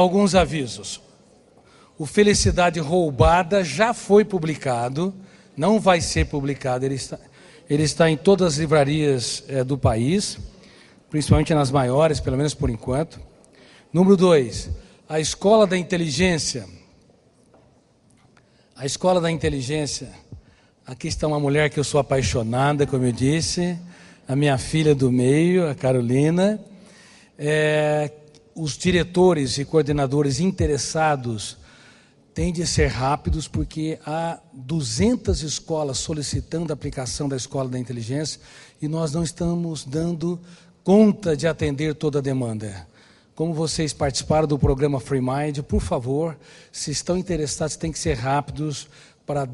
alguns avisos. O Felicidade Roubada já foi publicado, não vai ser publicado, ele está em todas as livrarias do país, principalmente nas maiores, pelo menos por enquanto. Número 2, a Escola da Inteligência. A Escola da Inteligência, aqui está uma mulher que eu sou apaixonada, como eu disse, a minha filha do meio, a Carolina. Os diretores e coordenadores interessados têm de ser rápidos, porque há 200 escolas solicitando a aplicação da Escola da Inteligência e nós não estamos dando conta de atender toda a demanda. Como vocês participaram do programa Free Mind, por favor, se estão interessados, têm que ser rápidos para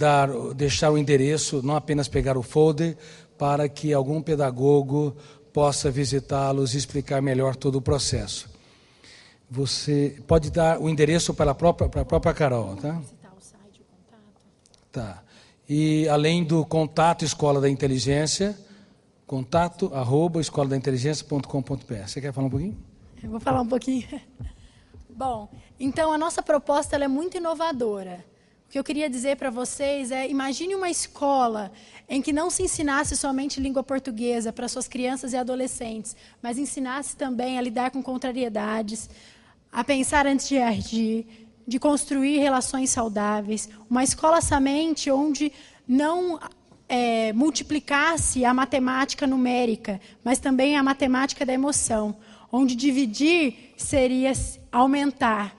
deixar o endereço, não apenas pegar o folder, para que algum pedagogo possa visitá-los e explicar melhor todo o processo. Você pode dar o endereço para a própria Carol, tá? Tá. E além do contato Escola da Inteligência, contato@escoladainteligência.com.br. Você quer falar um pouquinho? Eu vou falar um pouquinho. Bom, então a nossa proposta ela é muito inovadora. O que eu queria dizer para vocês é, imagine uma escola em que não se ensinasse somente língua portuguesa para suas crianças e adolescentes, mas ensinasse também a lidar com contrariedades, a pensar antes de agir, de construir relações saudáveis. Uma escola somente onde não multiplicasse a matemática numérica, mas também a matemática da emoção, onde dividir seria aumentar,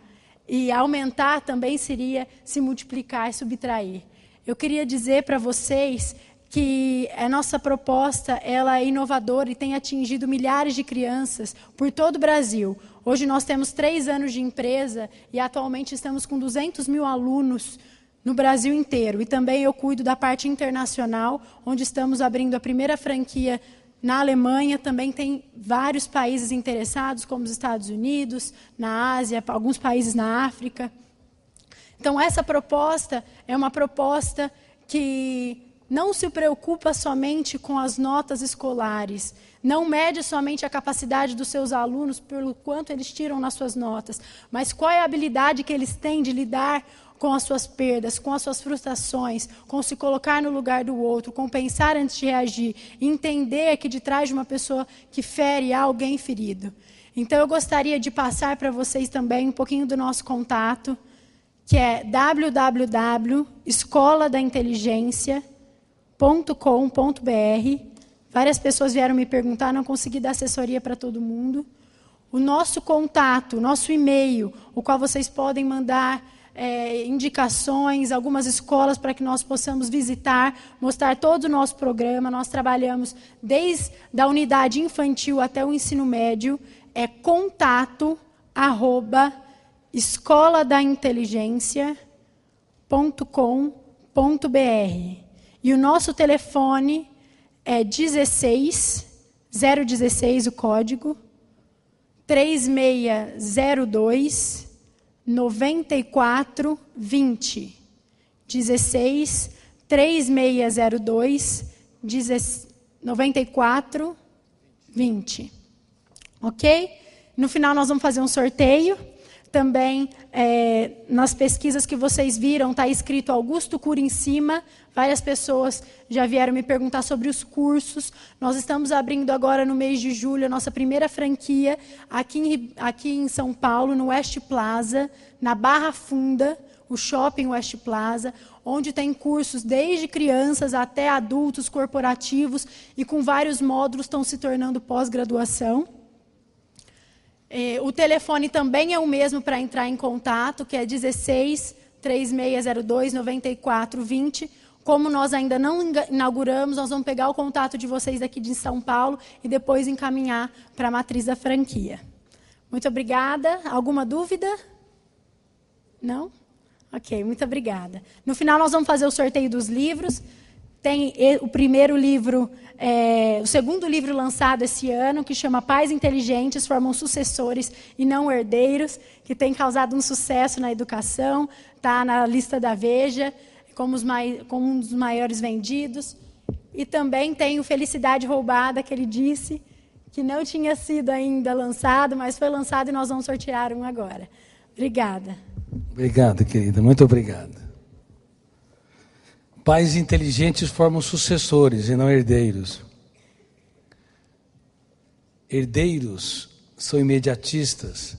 e aumentar também seria se multiplicar e subtrair. Eu queria dizer para vocês que a nossa proposta ela é inovadora e tem atingido milhares de crianças por todo o Brasil. Hoje nós temos 3 anos de empresa e atualmente estamos com 200 mil alunos no Brasil inteiro. E também eu cuido da parte internacional, onde estamos abrindo a primeira franquia na Alemanha. Também tem vários países interessados, como os Estados Unidos, na Ásia, alguns países na África. Então, essa proposta é uma proposta que não se preocupa somente com as notas escolares, não mede somente a capacidade dos seus alunos pelo quanto eles tiram nas suas notas, mas qual é a habilidade que eles têm de lidar com as suas perdas, com as suas frustrações, com se colocar no lugar do outro, com pensar antes de reagir, entender que de trás de uma pessoa que fere há alguém ferido. Então, eu gostaria de passar para vocês também um pouquinho do nosso contato, que é www.escoladainteligência.com.br. Várias pessoas vieram me perguntar, não consegui dar assessoria para todo mundo. O nosso contato, o nosso e-mail, o qual vocês podem mandar indicações, algumas escolas para que nós possamos visitar, mostrar todo o nosso programa. Nós trabalhamos desde a unidade infantil até o ensino médio. É contato@escoladainteligência.com.br. E o nosso telefone é 016 o código, 3602 9420. 3602 9420. Ok? No final nós vamos fazer um sorteio. Também, nas pesquisas que vocês viram, está escrito Augusto Cury em cima. Várias pessoas já vieram me perguntar sobre os cursos. Nós estamos abrindo agora, no mês de julho, a nossa primeira franquia aqui em São Paulo, no West Plaza, na Barra Funda, o Shopping West Plaza, onde tem cursos desde crianças até adultos, corporativos, e com vários módulos estão se tornando pós-graduação. O telefone também é o mesmo para entrar em contato, que é 16-3602 9420. Como nós ainda não inauguramos, nós vamos pegar o contato de vocês aqui de São Paulo e depois encaminhar para a matriz da franquia. Muito obrigada. Alguma dúvida? Não? Ok, muito obrigada. No final nós vamos fazer o sorteio dos livros. Tem o primeiro livro, o segundo livro lançado esse ano, que chama Pais Inteligentes Formam Sucessores e Não Herdeiros, que tem causado um sucesso na educação, está na lista da Veja, como um dos maiores vendidos. E também tem o Felicidade Roubada, que ele disse que não tinha sido ainda lançado, mas foi lançado e nós vamos sortear um agora. Obrigada. Obrigado, querida. Muito obrigado. Pais inteligentes formam sucessores e não herdeiros. Herdeiros são imediatistas,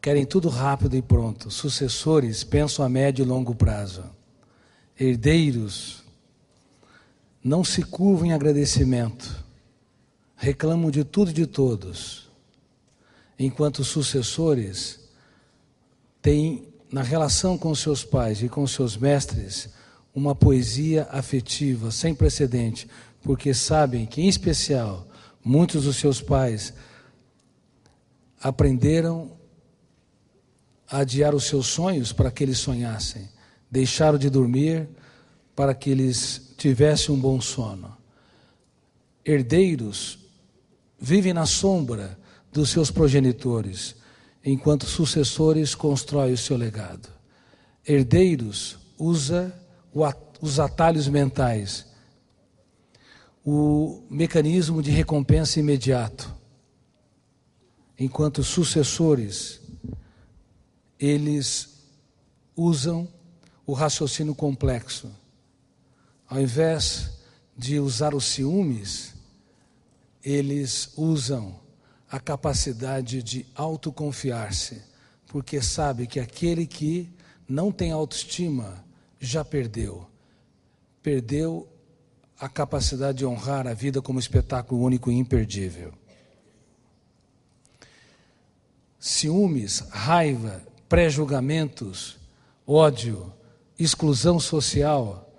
querem tudo rápido e pronto. Sucessores pensam a médio e longo prazo. Herdeiros não se curvam em agradecimento, reclamam de tudo e de todos, enquanto sucessores têm, na relação com seus pais e com seus mestres, uma poesia afetiva sem precedente, porque sabem que, em especial, muitos dos seus pais aprenderam a adiar os seus sonhos para que eles sonhassem, deixaram de dormir para que eles tivessem um bom sono. Herdeiros vivem na sombra dos seus progenitores, enquanto sucessores constroem o seu legado. Herdeiros usam os atalhos mentais, o mecanismo de recompensa imediato, enquanto sucessores, eles usam o raciocínio complexo. Ao invés de usar os ciúmes, eles usam a capacidade de autoconfiar-se, porque sabe que aquele que não tem autoestima já perdeu a capacidade de honrar a vida como espetáculo único e imperdível. Ciúmes, raiva, pré-julgamentos, ódio, exclusão social,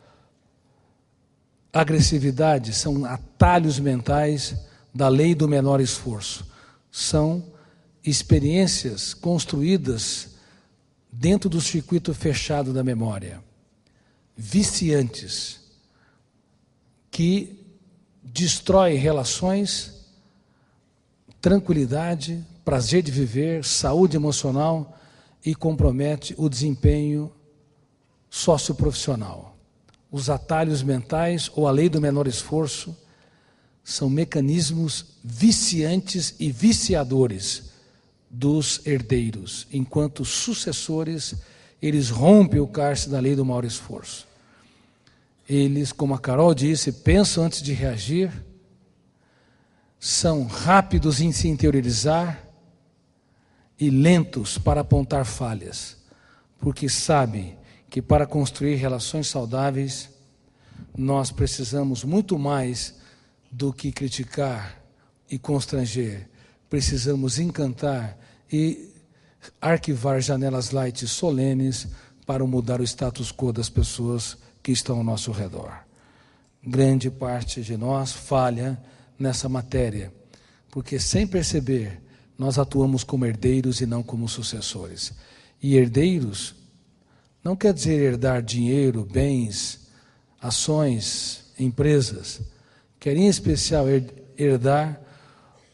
agressividade são atalhos mentais da lei do menor esforço. São experiências construídas dentro do circuito fechado da memória, viciantes, que destrói relações, tranquilidade, prazer de viver, saúde emocional e compromete o desempenho socioprofissional. Os atalhos mentais ou a lei do menor esforço são mecanismos viciantes e viciadores dos herdeiros, enquanto sucessores, eles rompem o cárcere da lei do maior esforço. Eles, como a Carol disse, pensam antes de reagir, são rápidos em se interiorizar e lentos para apontar falhas, porque sabem que para construir relações saudáveis, nós precisamos muito mais do que criticar e constranger. Precisamos encantar e arquivar janelas light solenes para mudar o status quo das pessoas que estão ao nosso redor. Grande parte de nós falha nessa matéria, porque sem perceber, nós atuamos como herdeiros e não como sucessores. E herdeiros não quer dizer herdar dinheiro, bens, ações, empresas. Quer em especial herdar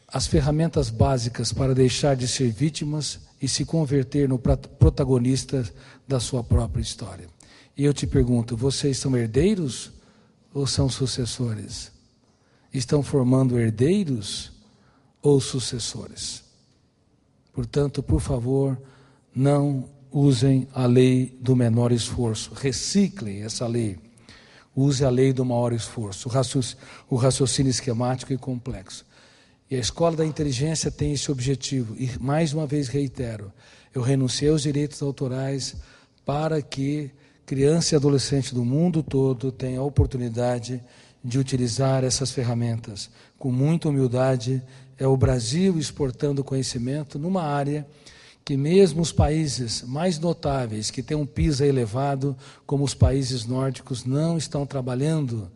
as ferramentas básicas para deixar de ser vítimas e se converter no protagonista da sua própria história. E eu te pergunto, vocês são herdeiros ou são sucessores? Estão formando herdeiros ou sucessores? Portanto, por favor, não usem a lei do menor esforço. Reciclem essa lei. Use a lei do maior esforço, o raciocínio esquemático e complexo. E a Escola da Inteligência tem esse objetivo. E, mais uma vez, reitero, eu renunciei aos direitos autorais para que criança e adolescente do mundo todo tenham a oportunidade de utilizar essas ferramentas. Com muita humildade, é o Brasil exportando conhecimento numa área que mesmo os países mais notáveis, que têm um PISA elevado, como os países nórdicos, não estão trabalhando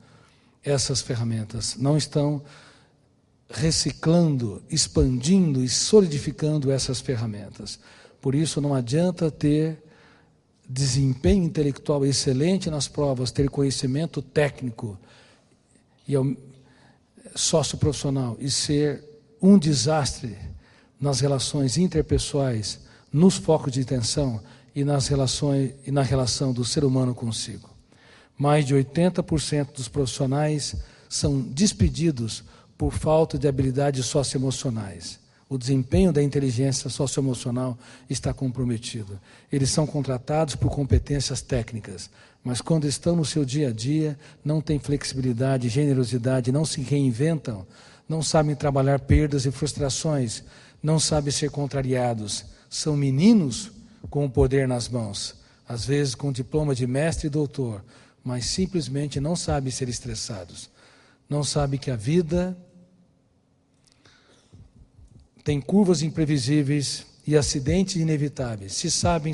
essas ferramentas, não estão reciclando, expandindo e solidificando essas ferramentas. Por isso, não adianta ter desempenho intelectual excelente nas provas, ter conhecimento técnico e socioprofissional e ser um desastre nas relações interpessoais, nos focos de atenção e nas relações e na relação do ser humano consigo. Mais de 80% dos profissionais são despedidos por falta de habilidades socioemocionais. O desempenho da inteligência socioemocional está comprometido. Eles são contratados por competências técnicas, mas quando estão no seu dia a dia, não têm flexibilidade, generosidade, não se reinventam, não sabem trabalhar perdas e frustrações, não sabem ser contrariados. São meninos com o poder nas mãos, às vezes com diploma de mestre e doutor, mas simplesmente não sabem ser estressados. Não sabem que a vida tem curvas imprevisíveis e acidentes inevitáveis. Se sabem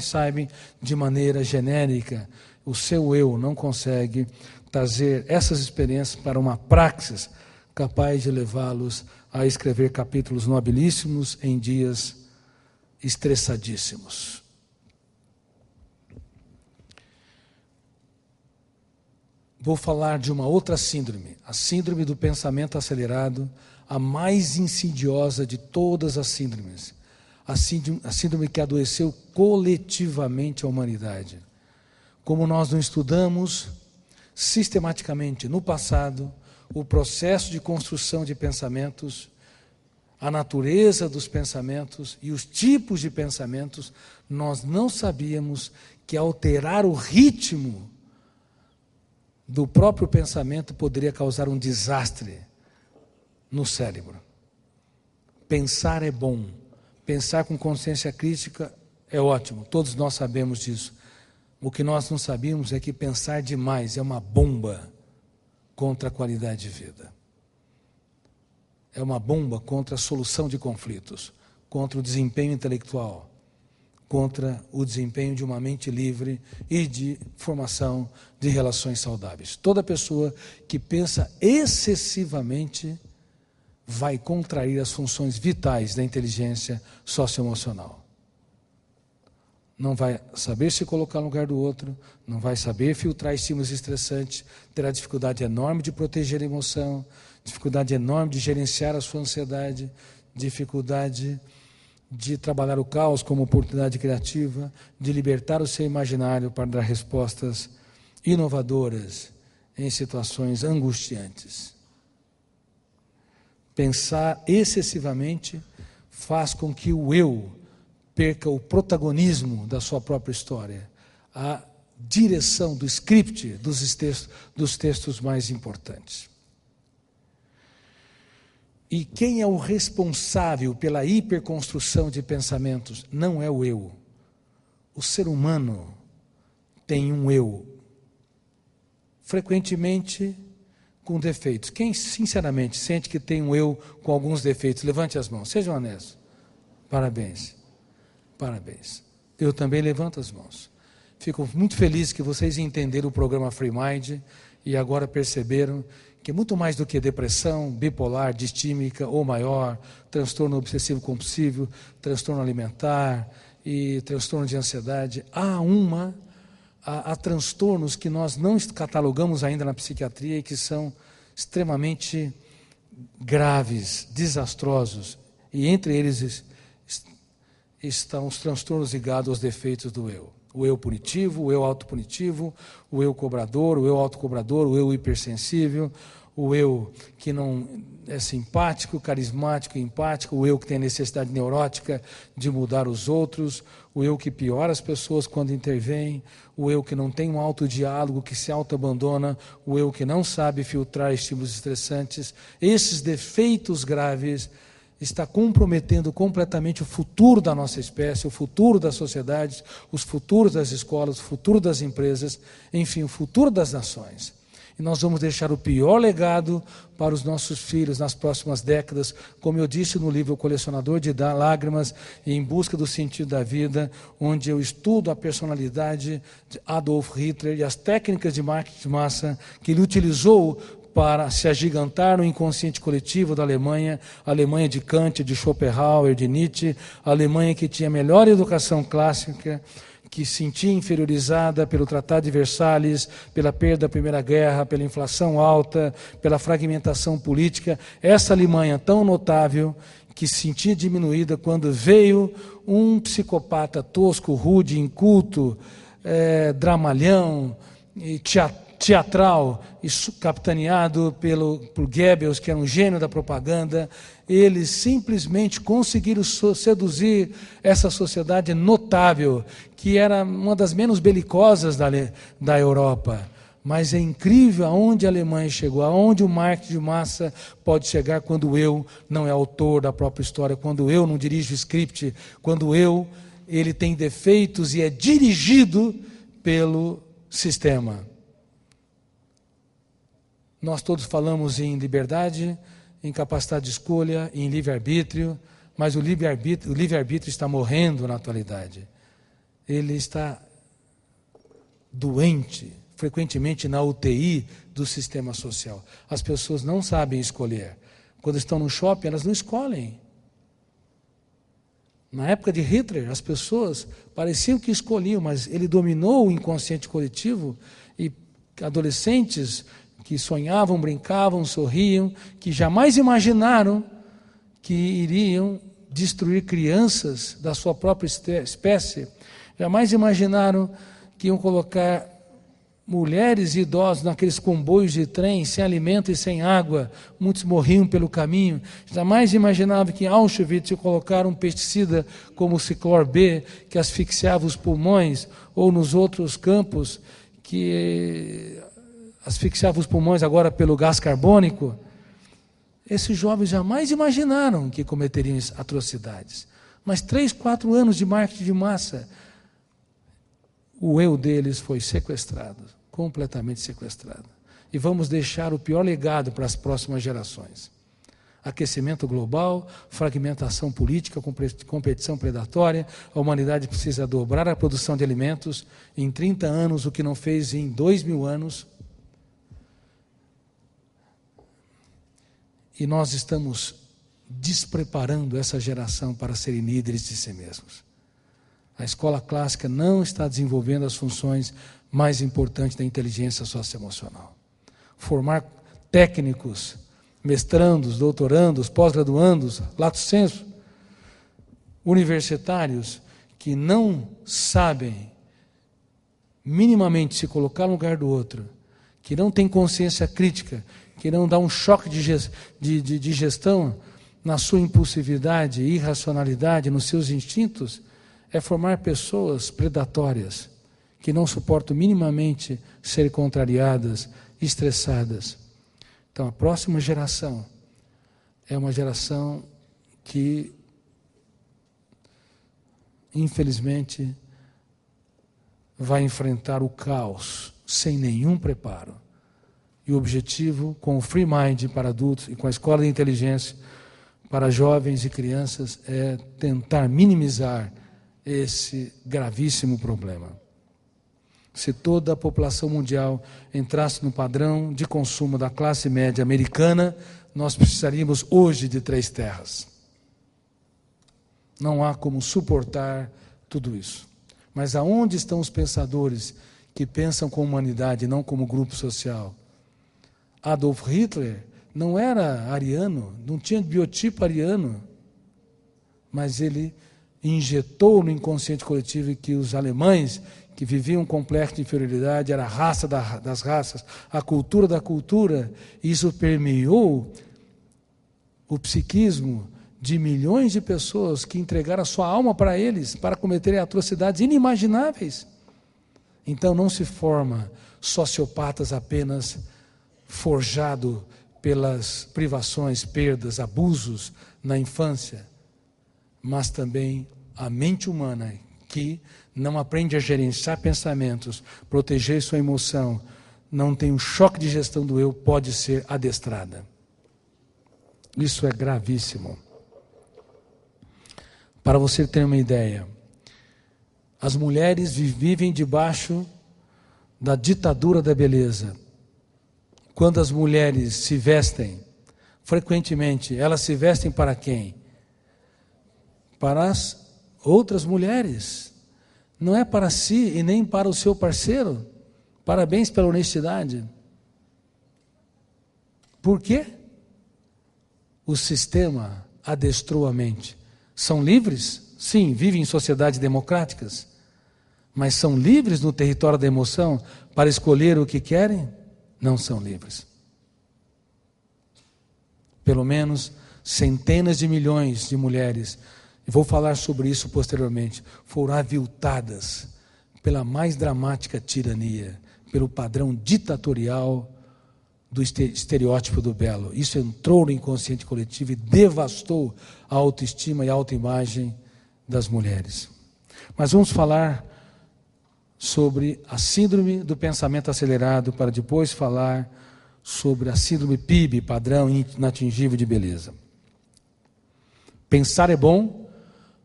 de maneira genérica. O seu eu não consegue trazer essas experiências para uma praxis capaz de levá-los a escrever capítulos nobilíssimos em dias estressadíssimos. Vou falar de uma outra síndrome, a síndrome do pensamento acelerado, a mais insidiosa de todas as síndromes, a síndrome que adoeceu coletivamente a humanidade. Como nós não estudamos sistematicamente no passado o processo de construção de pensamentos, a natureza dos pensamentos e os tipos de pensamentos, nós não sabíamos que alterar o ritmo do próprio pensamento poderia causar um desastre no cérebro. Pensar é bom, pensar com consciência crítica é ótimo, todos nós sabemos disso. O que nós não sabíamos é que pensar demais é uma bomba contra a qualidade de vida. É uma bomba contra a solução de conflitos, contra o desempenho intelectual, contra o desempenho de uma mente livre e de formação de relações saudáveis. Toda pessoa que pensa excessivamente vai contrair as funções vitais da inteligência socioemocional. Não vai saber se colocar no lugar do outro, não vai saber filtrar estímulos estressantes, terá dificuldade enorme de proteger a emoção, dificuldade enorme de gerenciar a sua ansiedade, dificuldade de trabalhar o caos como oportunidade criativa, de libertar o seu imaginário para dar respostas inovadoras em situações angustiantes. Pensar excessivamente faz com que o eu perca o protagonismo da sua própria história, a direção do script dos textos mais importantes. E quem é o responsável pela hiperconstrução de pensamentos? Não é o eu. O ser humano tem um eu, frequentemente com defeitos. Quem sinceramente sente que tem um eu com alguns defeitos? Levante as mãos, sejam honestos. Parabéns. Parabéns. Eu também levanto as mãos. Fico muito feliz que vocês entenderam o programa Free Mind e agora perceberam que muito mais do que depressão, bipolar, distímica ou maior, transtorno obsessivo-compulsivo, transtorno alimentar e transtorno de ansiedade, há transtornos que nós não catalogamos ainda na psiquiatria e que são extremamente graves, desastrosos, e entre eles estão os transtornos ligados aos defeitos do eu. O eu punitivo, o eu autopunitivo, o eu cobrador, o eu autocobrador, o eu hipersensível, o eu que não é simpático, carismático, empático, o eu que tem a necessidade neurótica de mudar os outros, o eu que piora as pessoas quando intervém, o eu que não tem um autodiálogo, que se autoabandona, o eu que não sabe filtrar estímulos estressantes. Esses defeitos graves está comprometendo completamente o futuro da nossa espécie, o futuro das sociedades, os futuros das escolas, o futuro das empresas, enfim, o futuro das nações. E nós vamos deixar o pior legado para os nossos filhos nas próximas décadas, como eu disse no livro O Colecionador de Lágrimas e Em Busca do Sentido da Vida, onde eu estudo a personalidade de Adolf Hitler e as técnicas de marketing de massa que ele utilizou para se agigantar no inconsciente coletivo da Alemanha, a Alemanha de Kant, de Schopenhauer, de Nietzsche, a Alemanha que tinha a melhor educação clássica, que se sentia inferiorizada pelo Tratado de Versalhes, pela perda da Primeira Guerra, pela inflação alta, pela fragmentação política. Essa Alemanha tão notável, que se sentia diminuída quando veio um psicopata tosco, rude, inculto, dramalhão, teatral, capitaneado por Goebbels, que era um gênio da propaganda. Eles simplesmente conseguiram seduzir essa sociedade notável, que era uma das menos belicosas da Europa. Mas é incrível aonde a Alemanha chegou, aonde o marketing de massa pode chegar quando eu não é autor da própria história, quando eu não dirijo o script, quando ele tem defeitos e é dirigido pelo sistema. Nós todos falamos em liberdade, em capacidade de escolha, em livre-arbítrio, mas o livre-arbítrio está morrendo na atualidade. Ele está doente, frequentemente na UTI do sistema social. As pessoas não sabem escolher. Quando estão no shopping, elas não escolhem. Na época de Hitler, as pessoas pareciam que escolhiam, mas ele dominou o inconsciente coletivo e adolescentes que sonhavam, brincavam, sorriam, que jamais imaginaram que iriam destruir crianças da sua própria espécie, jamais imaginaram que iam colocar mulheres e idosos naqueles comboios de trem, sem alimento e sem água, muitos morriam pelo caminho. Jamais imaginava que em Auschwitz se colocar um pesticida como o Ciclor B, que asfixiava os pulmões, ou nos outros campos, que asfixiava os pulmões agora pelo gás carbônico. Esses jovens jamais imaginaram que cometeriam atrocidades. Mas 3, 4 anos de marketing de massa, o eu deles foi sequestrado, completamente sequestrado. E vamos deixar o pior legado para as próximas gerações. Aquecimento global, fragmentação política, competição predatória. A humanidade precisa dobrar a produção de alimentos em 30 anos, o que não fez em 2000 anos. E nós estamos despreparando essa geração para serem líderes de si mesmos. A escola clássica não está desenvolvendo as funções mais importantes da inteligência socioemocional. Formar técnicos, mestrandos, doutorandos, pós-graduandos, lato sensu, universitários, que não sabem minimamente se colocar no lugar do outro, que não têm consciência crítica, que não dá um choque de gestão na sua impulsividade e irracionalidade, nos seus instintos, é formar pessoas predatórias, que não suportam minimamente ser contrariadas, estressadas. Então, a próxima geração é uma geração que, infelizmente, vai enfrentar o caos sem nenhum preparo. E o objetivo, com o Free Mind para adultos e com a Escola de Inteligência para jovens e crianças, é tentar minimizar esse gravíssimo problema. Se toda a população mundial entrasse no padrão de consumo da classe média americana, nós precisaríamos hoje de 3 terras. Não há como suportar tudo isso. Mas aonde estão os pensadores que pensam como humanidade, não como grupo social? Adolf Hitler não era ariano, não tinha biotipo ariano, mas ele injetou no inconsciente coletivo que os alemães, que viviam um complexo de inferioridade, era a raça das raças, a cultura da cultura, e isso permeou o psiquismo de milhões de pessoas que entregaram a sua alma para eles, para cometerem atrocidades inimagináveis. Então não se forma sociopatas apenas forjado pelas privações, perdas, abusos na infância, mas também a mente humana que não aprende a gerenciar pensamentos, proteger sua emoção, não tem um choque de gestão do eu, pode ser adestrada. Isso é gravíssimo. Para você ter uma ideia, as mulheres vivem debaixo da ditadura da beleza. Quando as mulheres se vestem, frequentemente, elas se vestem para quem? Para as outras mulheres. Não é para si e nem para o seu parceiro. Parabéns pela honestidade. Por quê? O sistema adestrou a mente. São livres? Sim, vivem em sociedades democráticas. mas são livres no território da emoção para escolher o que querem? Não são livres. Pelo menos centenas de milhões de mulheres, e vou falar sobre isso posteriormente, foram aviltadas pela mais dramática tirania, pelo padrão ditatorial do estereótipo do belo. Isso entrou no inconsciente coletivo e devastou a autoestima e a autoimagem das mulheres. Mas vamos falar sobre a síndrome do pensamento acelerado, para depois falar sobre a síndrome PIB, padrão inatingível de beleza. Pensar é bom,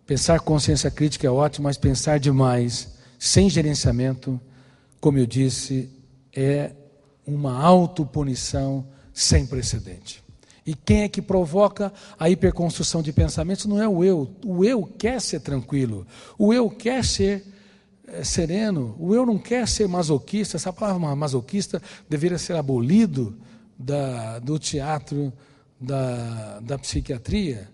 pensar com consciência crítica é ótimo, mas pensar demais, sem gerenciamento, como eu disse, é uma autopunição sem precedente. E quem é que provoca a hiperconstrução de pensamentos? Não é o eu. O eu quer ser tranquilo. O eu quer ser sereno. O eu não quer ser masoquista. Essa palavra masoquista deveria ser abolido do teatro da psiquiatria.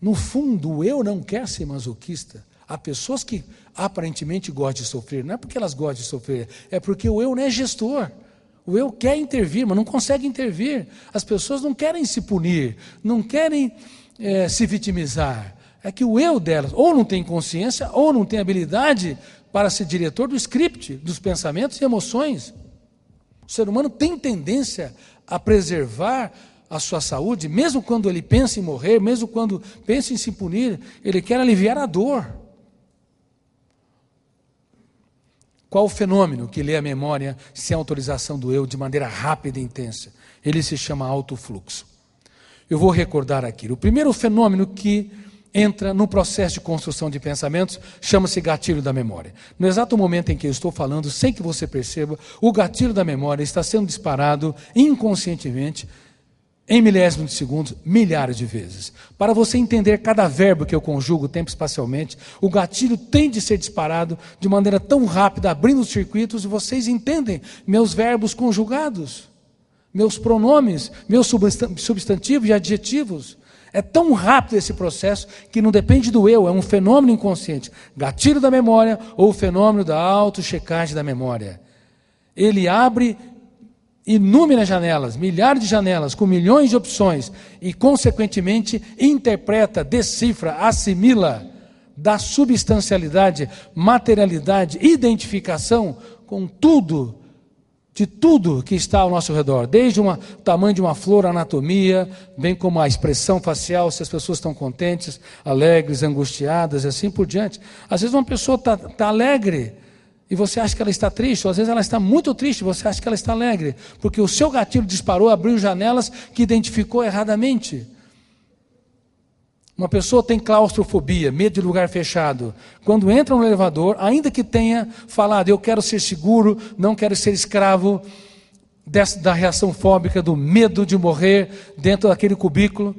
No fundo, o eu não quer ser masoquista. Há pessoas que aparentemente gostam de sofrer. Não é porque elas gostam de sofrer, é porque o eu não é gestor. O eu quer intervir, mas não consegue intervir. As pessoas não querem se punir, não querem se vitimizar. É que o eu delas ou não tem consciência, ou não tem habilidade para ser diretor do script, dos pensamentos e emoções. O ser humano tem tendência a preservar a sua saúde, mesmo quando ele pensa em morrer, mesmo quando pensa em se punir, ele quer aliviar a dor. Qual o fenômeno que lê a memória sem autorização do eu de maneira rápida e intensa? Ele se chama autofluxo. Eu vou recordar aqui. O primeiro fenômeno que entra no processo de construção de pensamentos chama-se gatilho da memória. No exato momento em que eu estou falando, sem que você perceba, o gatilho da memória está sendo disparado inconscientemente em milésimos de segundos, milhares de vezes. Para você entender cada verbo que eu conjugo tempo espacialmente, o gatilho tem de ser disparado de maneira tão rápida, abrindo os circuitos, e vocês entendem meus verbos conjugados, meus pronomes, meus substantivos e adjetivos. É tão rápido esse processo que não depende do eu, é um fenômeno inconsciente. Gatilho da memória ou fenômeno da auto-checagem da memória. Ele abre inúmeras janelas, milhares de janelas, com milhões de opções, e, consequentemente, interpreta, decifra, assimila, dá substancialidade, materialidade, identificação com tudo, de tudo que está ao nosso redor, desde o tamanho de uma flor, a anatomia, bem como a expressão facial, se as pessoas estão contentes, alegres, angustiadas, e assim por diante. Às vezes uma pessoa está alegre, e você acha que ela está triste, ou às vezes ela está muito triste, você acha que ela está alegre, porque o seu gatilho disparou, abriu janelas que identificou erradamente. Uma pessoa tem claustrofobia, medo de lugar fechado. Quando entra no elevador, ainda que tenha falado, eu quero ser seguro, não quero ser escravo da reação fóbica, do medo de morrer dentro daquele cubículo,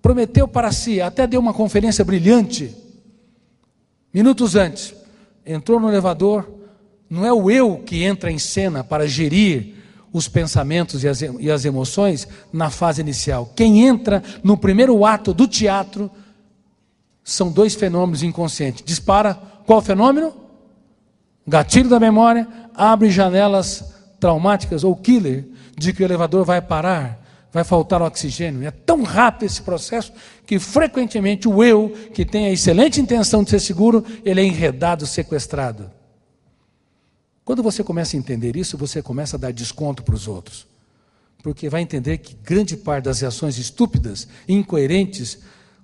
prometeu para si, até deu uma conferência brilhante, minutos antes, entrou no elevador, não é o eu que entra em cena para gerir os pensamentos e as emoções na fase inicial. Quem entra no primeiro ato do teatro são dois fenômenos inconscientes. Dispara qual fenômeno? Gatilho da memória, abre janelas traumáticas ou killer de que o elevador vai parar, vai faltar oxigênio. É tão rápido esse processo que frequentemente o eu, que tem a excelente intenção de ser seguro, ele é enredado, sequestrado. Quando você começa a entender isso, você começa a dar desconto para os outros. Porque vai entender que grande parte das reações estúpidas, incoerentes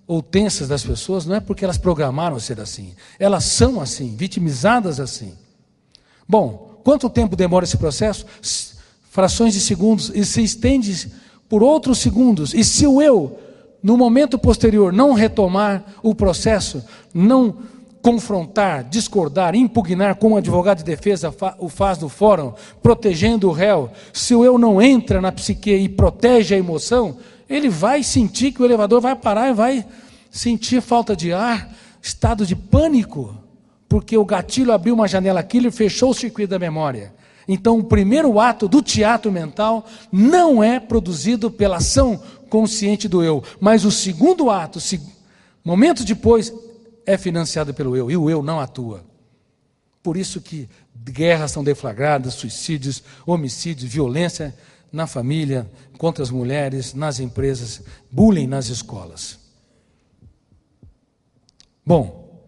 ou tensas das pessoas não é porque elas programaram ser assim. Elas são assim, vitimizadas assim. Bom, quanto tempo demora esse processo? Frações de segundos, e se estende por outros segundos. E se o eu, no momento posterior, não retomar o processo, não confrontar, discordar, impugnar, como o advogado de defesa o faz no fórum, protegendo o réu, se o eu não entra na psique e protege a emoção, ele vai sentir que o elevador vai parar e vai sentir falta de ar, estado de pânico, porque o gatilho abriu uma janela killer e fechou o circuito da memória. Então, o primeiro ato do teatro mental não é produzido pela ação consciente do eu, mas o segundo ato, momentos depois, é financiado pelo eu, e o eu não atua. Por isso que guerras são deflagradas, suicídios, homicídios, violência na família, contra as mulheres, nas empresas, bullying nas escolas. Bom,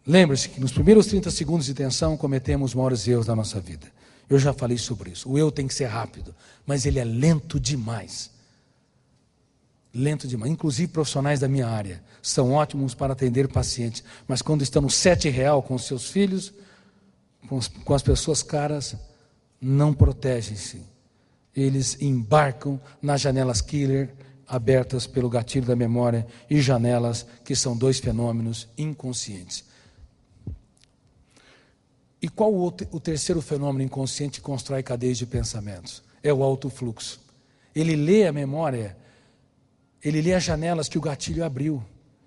lembre-se que nos primeiros 30 segundos de tensão cometemos os maiores erros da nossa vida. Eu já falei sobre isso. O eu tem que ser rápido, mas ele é lento demais. Lento demais. Inclusive profissionais da minha área são ótimos para atender pacientes, mas quando estão no R$7 com os seus filhos, com as pessoas caras, não protegem-se. Eles embarcam nas janelas killer abertas pelo gatilho da memória e janelas que são dois fenômenos inconscientes. E qual o terceiro fenômeno inconsciente que constrói cadeias de pensamentos? É o alto fluxo. Ele lê a memória, ele lê as janelas que o gatilho abriu.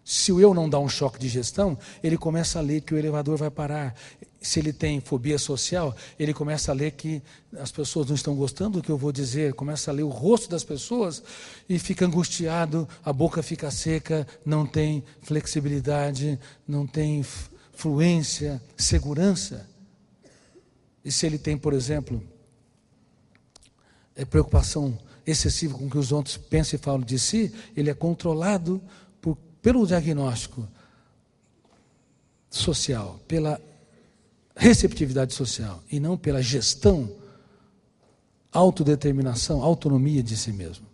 Se o eu não dá um choque de gestão, ele começa a ler que o elevador vai parar. Se ele tem fobia social, ele começa a ler que as pessoas não estão gostando do que eu vou dizer, começa a ler o rosto das pessoas e fica angustiado, a boca fica seca, não tem flexibilidade, não tem fluência, segurança. E se ele tem, por exemplo, preocupação excessiva com o que os outros pensam e falam de si, ele é controlado pelo diagnóstico social, pela receptividade social, e não pela gestão, autodeterminação, autonomia de si mesmo.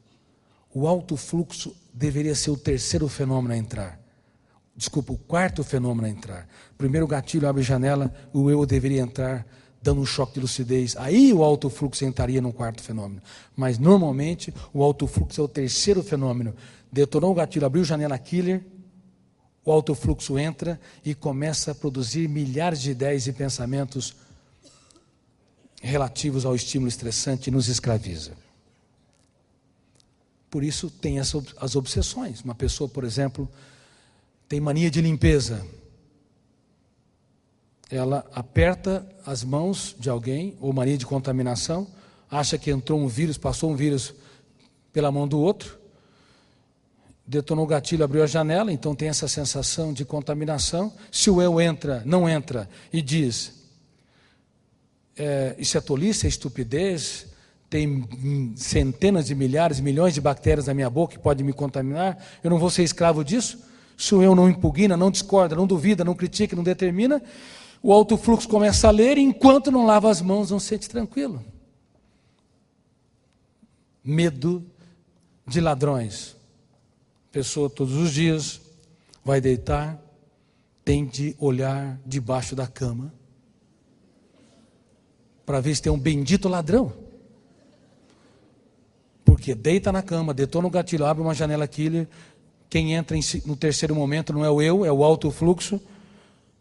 O alto fluxo deveria ser o terceiro fenômeno a entrar. Desculpa, o quarto fenômeno a entrar. Primeiro o gatilho abre janela, o eu deveria entrar dando um choque de lucidez. Aí o alto fluxo entraria no quarto fenômeno. Mas normalmente o alto fluxo é o terceiro fenômeno. Detonou o gatilho, abriu janela killer, o alto fluxo entra e começa a produzir milhares de ideias e pensamentos relativos ao estímulo estressante e nos escraviza. Por isso tem as obsessões. Uma pessoa, por exemplo, tem mania de limpeza. Ela aperta as mãos de alguém, ou mania de contaminação, acha que entrou um vírus, passou um vírus pela mão do outro, detonou o gatilho, abriu a janela, então tem essa sensação de contaminação. Se o eu não entra e diz, isso é tolice, é estupidez, tem centenas de milhares, milhões de bactérias na minha boca que podem me contaminar, eu não vou ser escravo disso. Se o eu não impugna, não discorda, não duvida, não critica, não determina, o alto fluxo começa a ler, e enquanto não lava as mãos, não sente tranquilo. Medo de ladrões. Pessoa todos os dias vai deitar, tem de olhar debaixo da cama para ver se tem um bendito ladrão. Porque deita na cama, detona o gatilho, abre uma janela killer, quem entra no terceiro momento não é o eu, é o alto fluxo,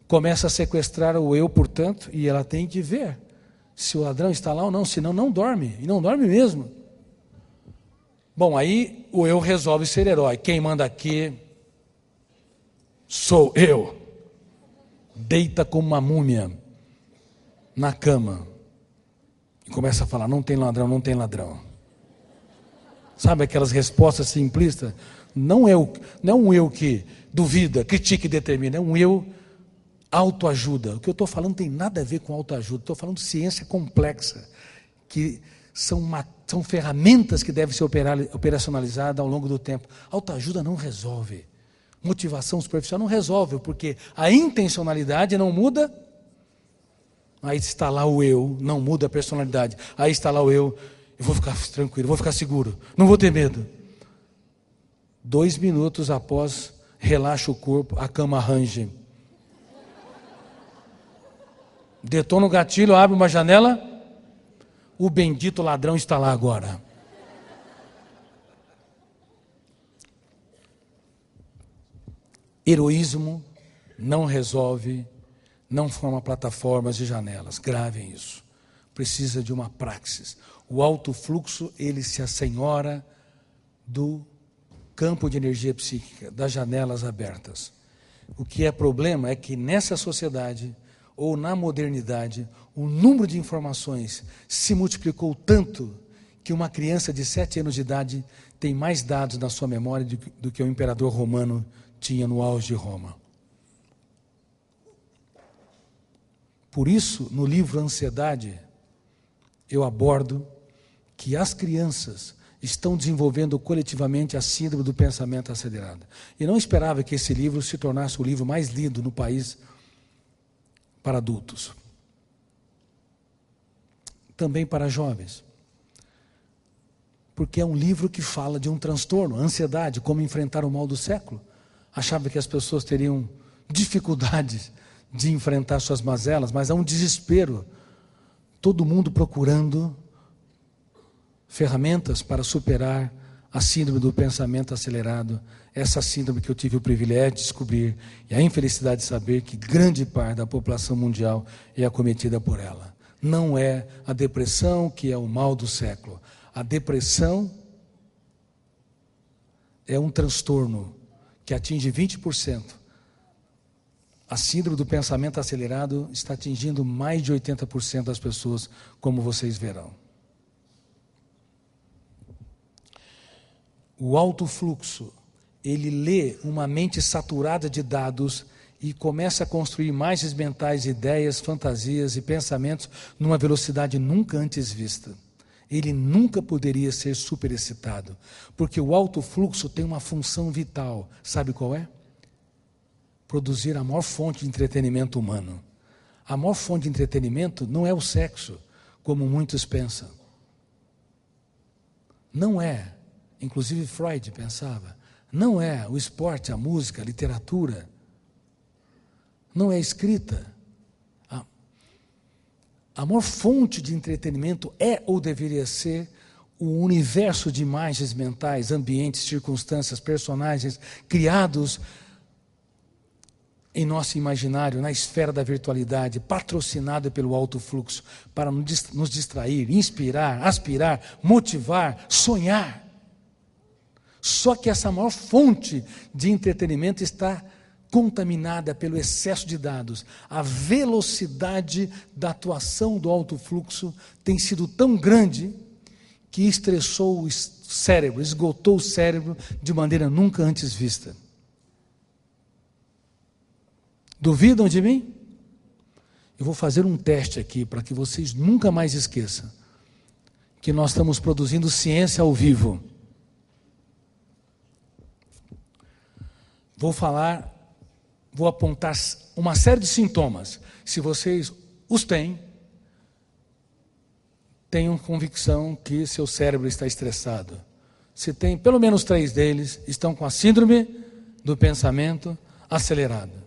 começa a sequestrar o eu, portanto, e ela tem de ver se o ladrão está lá ou não, senão não dorme, e não dorme mesmo. Bom, aí o eu resolve ser herói. Quem manda aqui sou eu. Deita como uma múmia na cama e começa a falar, não tem ladrão, não tem ladrão. Sabe aquelas respostas simplistas? Não é um eu que duvida, critica e determina, é um eu autoajuda. O que eu estou falando tem nada a ver com autoajuda, estou falando de ciência complexa, que são ferramentas que devem ser operacionalizadas ao longo do tempo. Autoajuda não resolve. Motivação superficial não resolve, porque a intencionalidade não muda. Aí está lá o eu, não muda a personalidade. Aí está lá o eu vou ficar tranquilo, vou ficar seguro, não vou ter medo. 2 minutos após, relaxa o corpo, a cama range. Detona o gatilho, abre uma janela, o bendito ladrão está lá agora. Heroísmo não resolve, não forma plataformas de janelas. Gravem isso. Precisa de uma praxis. O alto fluxo, ele se assenhora do campo de energia psíquica, das janelas abertas. O que é problema é que nessa sociedade, ou na modernidade, o número de informações se multiplicou tanto que uma criança de 7 anos de idade tem mais dados na sua memória do que o imperador romano tinha no auge de Roma. Por isso, no livro Ansiedade, eu abordo que as crianças estão desenvolvendo coletivamente a síndrome do pensamento acelerado. E não esperava que esse livro se tornasse o livro mais lido no país para adultos. Também para jovens. Porque é um livro que fala de um transtorno, ansiedade, como enfrentar o mal do século. Achava que as pessoas teriam dificuldades de enfrentar suas mazelas, mas há um desespero. Todo mundo procurando ferramentas para superar a síndrome do pensamento acelerado, essa síndrome que eu tive o privilégio de descobrir e a infelicidade de saber que grande parte da população mundial é acometida por ela. Não é a depressão que é o mal do século. A depressão é um transtorno que atinge 20%. A síndrome do pensamento acelerado está atingindo mais de 80% das pessoas, como vocês verão. O alto fluxo, ele lê uma mente saturada de dados e começa a construir imagens mentais, ideias, fantasias e pensamentos numa velocidade nunca antes vista. Ele nunca poderia ser superexcitado, porque o alto fluxo tem uma função vital. Sabe qual é? Produzir a maior fonte de entretenimento humano. A maior fonte de entretenimento não é o sexo, como muitos pensam. Não é. Inclusive Freud pensava. Não é o esporte, a música, a literatura. Não é a escrita. A maior fonte de entretenimento é ou deveria ser o universo de imagens mentais, ambientes, circunstâncias, personagens criados em nosso imaginário, na esfera da virtualidade, patrocinado pelo alto fluxo, para nos distrair, inspirar, aspirar, motivar, sonhar. Só que essa maior fonte de entretenimento está contaminada pelo excesso de dados. A velocidade da atuação do alto fluxo tem sido tão grande que estressou o cérebro, esgotou o cérebro de maneira nunca antes vista. Duvidam de mim? Eu vou fazer um teste aqui para que vocês nunca mais esqueçam que nós estamos produzindo ciência ao vivo. Vou apontar uma série de sintomas. Se vocês os têm, tenham convicção que seu cérebro está estressado. Se tem pelo menos 3 deles, estão com a síndrome do pensamento acelerado.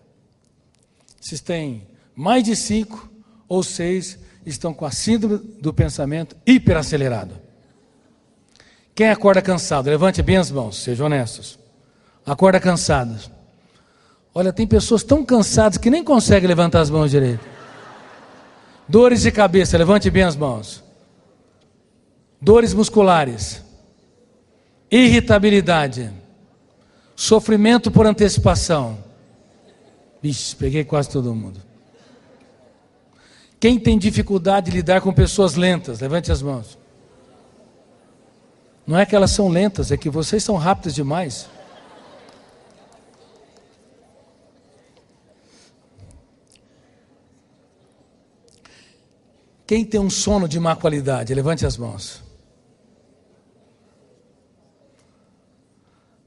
Se tem mais de 5 ou 6, estão com a síndrome do pensamento hiperacelerado. Quem acorda cansado? Levante bem as mãos, sejam honestos. Acorda cansado. Olha, tem pessoas tão cansadas que nem conseguem levantar as mãos direito. Dores de cabeça, levante bem as mãos. Dores musculares. Irritabilidade. Sofrimento por antecipação. Vixe, peguei quase todo mundo. Quem tem dificuldade de lidar com pessoas lentas, levante as mãos. Não é que elas são lentas, é que vocês são rápidos demais. Quem tem um sono de má qualidade, levante as mãos.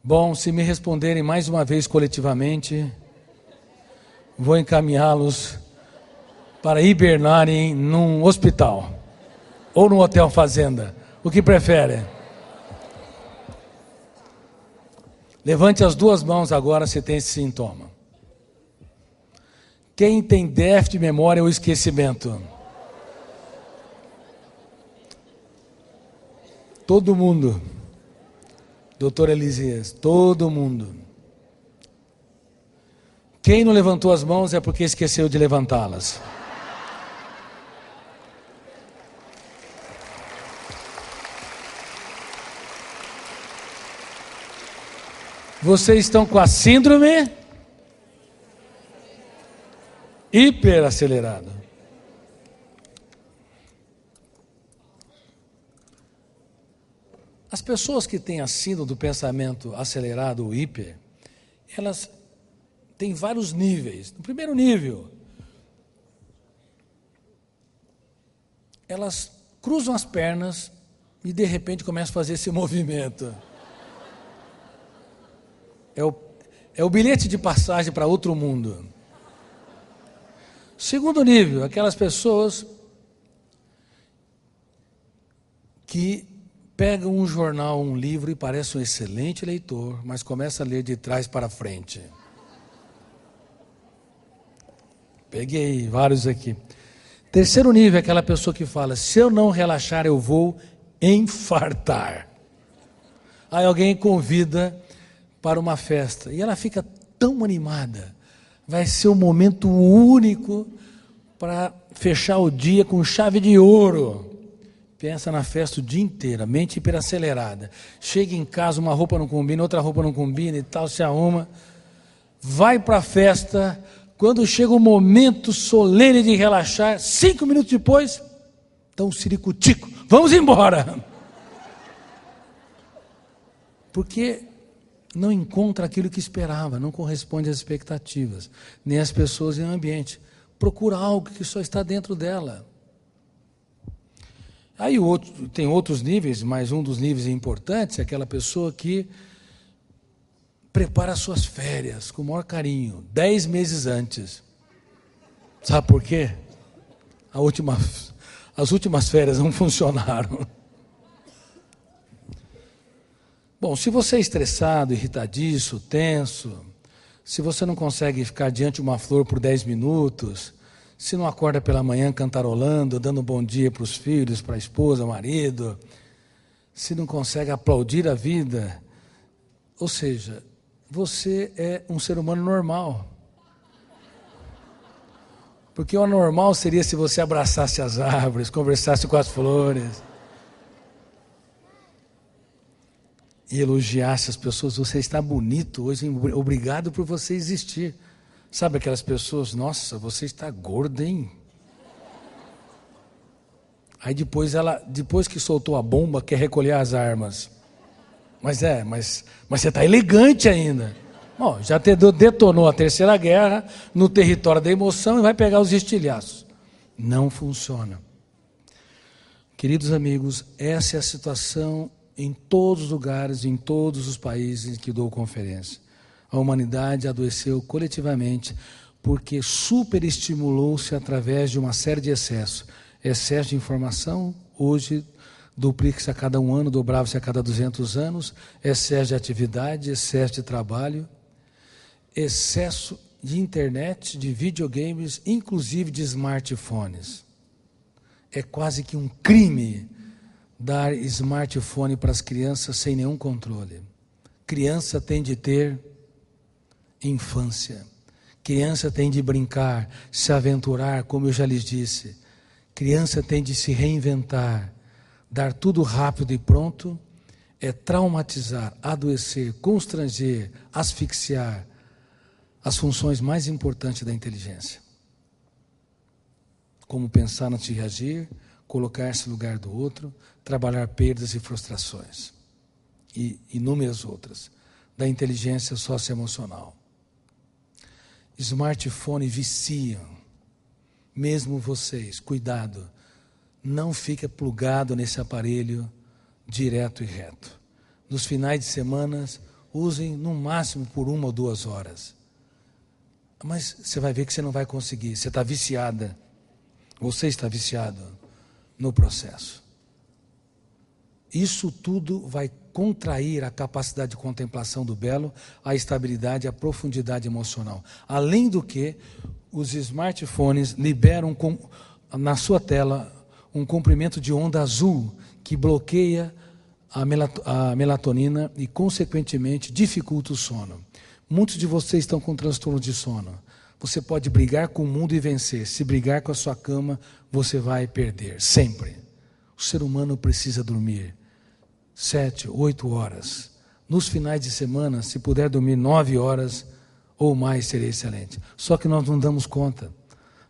Bom, se me responderem mais uma vez coletivamente, vou encaminhá-los para hibernarem num hospital ou num hotel fazenda. O que preferem? Levante as 2 mãos agora se tem esse sintoma. Quem tem déficit de memória ou esquecimento? Todo mundo. Doutor Elisias, todo mundo. Quem não levantou as mãos é porque esqueceu de levantá-las. Vocês estão com a síndrome hiperacelerada. As pessoas que têm a síndrome do pensamento acelerado ou hiper, elas têm vários níveis. No primeiro nível, elas cruzam as pernas e de repente começam a fazer esse movimento. É o bilhete de passagem para outro mundo. Segundo nível, aquelas pessoas que pegam um jornal, um livro e parecem um excelente leitor, mas começa a ler de trás para frente. Peguei vários aqui. Terceiro nível é aquela pessoa que fala: se eu não relaxar, eu vou infartar. Aí alguém convida para uma festa e ela fica tão animada. Vai ser um momento único para fechar o dia com chave de ouro. Pensa na festa o dia inteiro, mente hiperacelerada. Chega em casa, uma roupa não combina, outra roupa não combina e tal, se arruma. Vai para a festa. Quando chega o momento solene de relaxar, 5 minutos depois, dá um ciricutico. Vamos embora. Porque não encontra aquilo que esperava, não corresponde às expectativas, nem às pessoas e ao ambiente. Procura algo que só está dentro dela. Aí tem outros níveis, mas um dos níveis importantes é aquela pessoa que prepara suas férias com o maior carinho, 10 meses antes. Sabe por quê? As últimas férias não funcionaram. Bom, se você é estressado, irritadiço, tenso, se você não consegue ficar diante de uma flor por 10 minutos, se não acorda pela manhã cantarolando, dando bom dia para os filhos, para a esposa, marido, se não consegue aplaudir a vida, ou seja, você é um ser humano normal. Porque o anormal seria se você abraçasse as árvores, conversasse com as flores e elogiasse as pessoas. Você está bonito hoje, obrigado por você existir. Sabe aquelas pessoas, nossa, você está gorda, hein? Aí depois que soltou a bomba, quer recolher as armas. Mas você está elegante ainda. Bom, já detonou a Terceira Guerra no território da emoção e vai pegar os estilhaços. Não funciona. Queridos amigos, essa é a situação em todos os lugares, em todos os países em que dou conferência. A humanidade adoeceu coletivamente porque superestimulou-se através de uma série de excessos. Excesso de informação, hoje duplica-se a cada 1 ano, dobrava-se a cada 200 anos. Excesso de atividade, excesso de trabalho, excesso de internet, de videogames, inclusive de smartphones. É quase que um crime dar smartphone para as crianças sem nenhum controle. Criança tem de ter infância. Criança tem de brincar, se aventurar, como eu já lhes disse. Criança tem de se reinventar. Dar tudo rápido e pronto é traumatizar, adoecer, constranger, asfixiar as funções mais importantes da inteligência. Como pensar antes de reagir, colocar-se no lugar do outro, trabalhar perdas e frustrações. E inúmeras outras, da inteligência socioemocional. Smartphone viciam, mesmo vocês, cuidado, não fica plugado nesse aparelho direto e reto. Nos finais de semana, usem no máximo por 1 ou 2 horas. Mas você vai ver que você não vai conseguir, você está viciada, você está viciado no processo. Isso tudo vai contrair a capacidade de contemplação do belo, a estabilidade e a profundidade emocional. Além do que, os smartphones liberam na sua tela um comprimento de onda azul que bloqueia a melatonina e, consequentemente, dificulta o sono. Muitos de vocês estão com transtorno de sono. Você pode brigar com o mundo e vencer. Se brigar com a sua cama, você vai perder, sempre. O ser humano precisa dormir 7, 8 horas. Nos finais de semana, se puder dormir 9 horas ou mais, seria excelente. Só que nós não damos conta.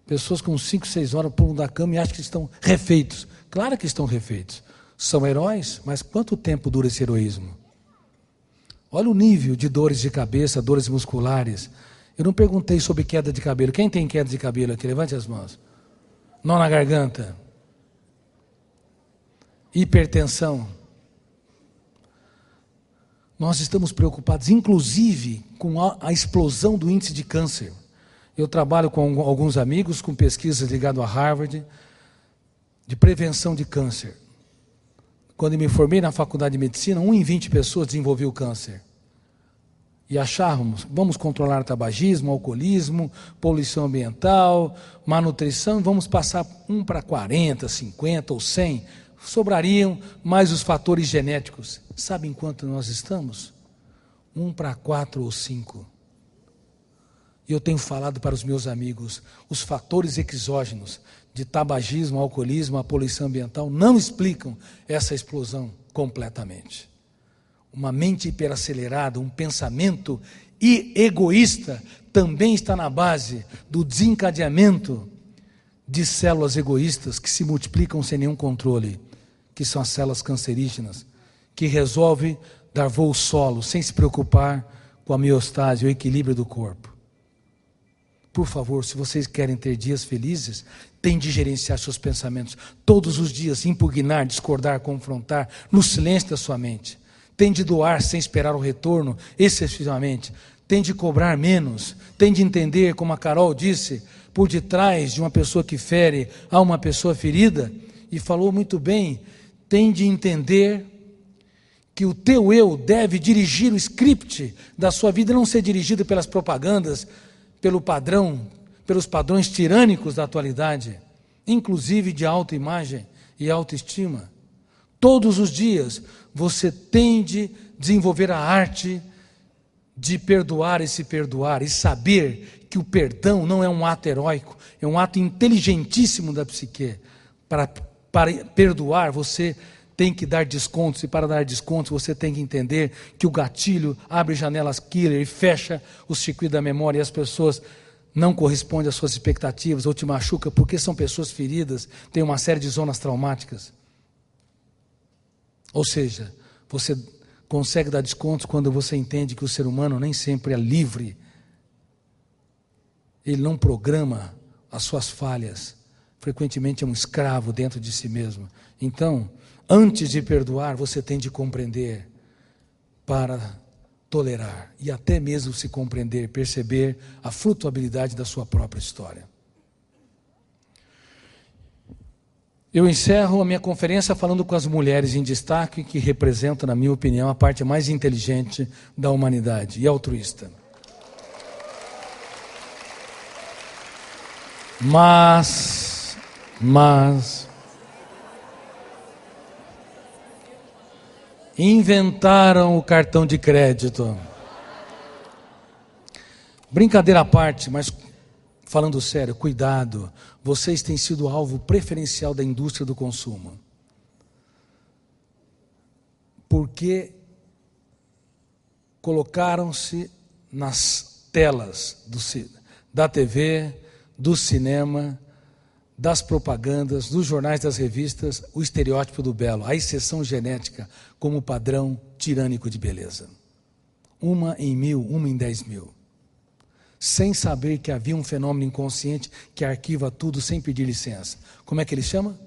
Pessoas com 5, 6 horas pulam da cama e acham que estão refeitos. Claro que estão refeitos. São heróis, mas quanto tempo dura esse heroísmo? Olha o nível de dores de cabeça, dores musculares. Eu não perguntei sobre queda de cabelo. Quem tem queda de cabelo aqui? Levante as mãos. Nó na garganta. hipertensão. Nós estamos preocupados, inclusive, com a explosão do índice de câncer. Eu trabalho com alguns amigos com pesquisas ligadas a Harvard, de prevenção de câncer. Quando eu me formei na faculdade de medicina, 1 em 20 pessoas desenvolveu câncer. E achávamos, vamos controlar o tabagismo, alcoolismo, poluição ambiental, má nutrição, vamos passar 1 para 40, 50 ou 100. Sobrariam mais os fatores genéticos. Sabem quanto nós estamos? 1 para 4 ou 5. E eu tenho falado para os meus amigos, os fatores exógenos de tabagismo, alcoolismo, a poluição ambiental não explicam essa explosão completamente. Uma mente hiperacelerada, um pensamento egoísta também está na base do desencadeamento de células egoístas que se multiplicam sem nenhum controle, que são as células cancerígenas, que resolvem dar voo solo, sem se preocupar com a homeostase, o equilíbrio do corpo. Por favor, se vocês querem ter dias felizes, tem de gerenciar seus pensamentos. Todos os dias, impugnar, discordar, confrontar, no silêncio da sua mente. Tem de doar sem esperar o retorno, excessivamente. Tem de cobrar menos. Tem de entender, como a Carol disse, por detrás de uma pessoa que fere, há uma pessoa ferida. E falou muito bem, tem de entender que o teu eu deve dirigir o script da sua vida, não ser dirigido pelas propagandas, pelos padrões tirânicos da atualidade, inclusive de autoimagem e autoestima. Todos os dias você tem de desenvolver a arte de perdoar e se perdoar, e saber que o perdão não é um ato heróico, é um ato inteligentíssimo da psique. Para perdoar, você tem que dar descontos, e para dar descontos você tem que entender que o gatilho abre janelas killer e fecha o circuito da memória, e as pessoas não correspondem às suas expectativas ou te machucam porque são pessoas feridas, têm uma série de zonas traumáticas. Ou seja, você consegue dar descontos quando você entende que o ser humano nem sempre é livre, ele não programa as suas falhas, frequentemente é um escravo dentro de si mesmo. Então, antes de perdoar, você tem de compreender para tolerar e até mesmo se compreender, perceber a flutuabilidade da sua própria história. Eu encerro a minha conferência falando com as mulheres em destaque que representam, na minha opinião, a parte mais inteligente da humanidade e altruísta. Mas inventaram o cartão de crédito. Brincadeira à parte, mas falando sério, cuidado, vocês têm sido alvo preferencial da indústria do consumo. Porque colocaram-se nas telas da TV, do cinema, das propagandas, dos jornais, das revistas, o estereótipo do belo, a exceção genética como padrão tirânico de beleza. 1 em 1000, 1 em 10.000. Sem saber que havia um fenômeno inconsciente que arquiva tudo sem pedir licença. Como é que ele chama?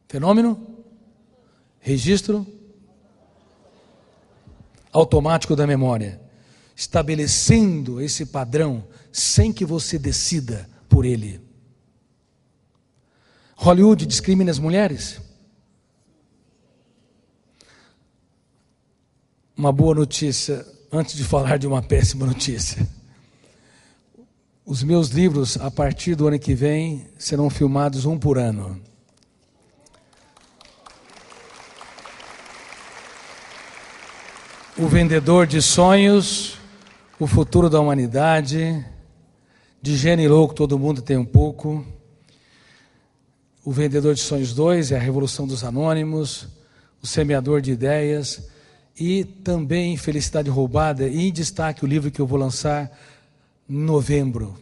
Fenômeno? Registro automático da memória. Estabelecendo esse padrão sem que você decida por ele. Hollywood discrimina as mulheres? Uma boa notícia, antes de falar de uma péssima notícia. Os meus livros, a partir do ano que vem, serão filmados 1 por ano. O Vendedor de Sonhos, O Futuro da Humanidade, De Gênio Louco, todo mundo tem um pouco. O Vendedor de Sonhos 2 é a Revolução dos Anônimos, O Semeador de Ideias e também Felicidade Roubada, e em destaque o livro que eu vou lançar em novembro,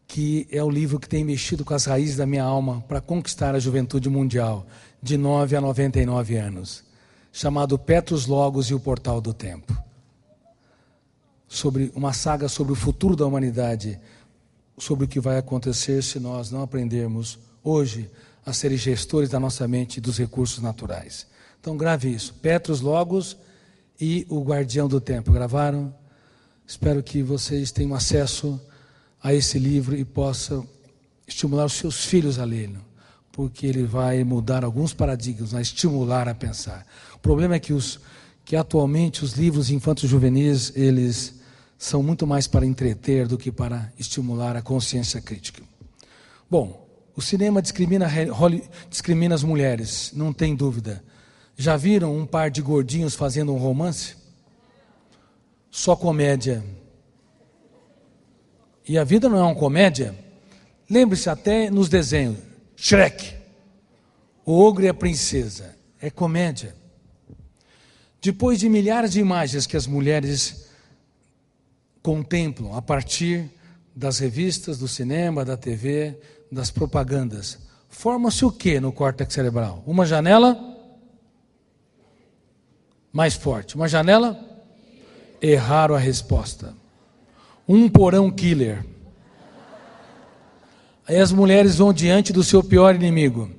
que é o livro que tem mexido com as raízes da minha alma para conquistar a juventude mundial, de 9 a 99 anos, chamado Petrus Logos e o Portal do Tempo. Sobre uma saga sobre o futuro da humanidade, sobre o que vai acontecer se nós não aprendermos hoje a serem gestores da nossa mente e dos recursos naturais. Então grave isso, Petros, Logos e o Guardião do Tempo. Gravaram? Espero que vocês tenham acesso a esse livro e possam estimular os seus filhos a lê-lo, porque ele vai mudar alguns paradigmas, vai estimular a pensar. O problema é que atualmente os livros infantos juvenis, eles são muito mais para entreter do que para estimular a consciência crítica. Bom, o cinema discrimina as mulheres, não tem dúvida. Já viram um par de gordinhos fazendo um romance? Só comédia. E a vida não é uma comédia? Lembre-se até nos desenhos. Shrek, o ogro e a princesa. É comédia. Depois de milhares de imagens que as mulheres contemplam a partir das revistas, do cinema, da TV, das propagandas, forma-se o que no córtex cerebral? Uma janela mais forte. Uma janela? Erraram a resposta. Um porão killer. Aí as mulheres vão diante do seu pior inimigo.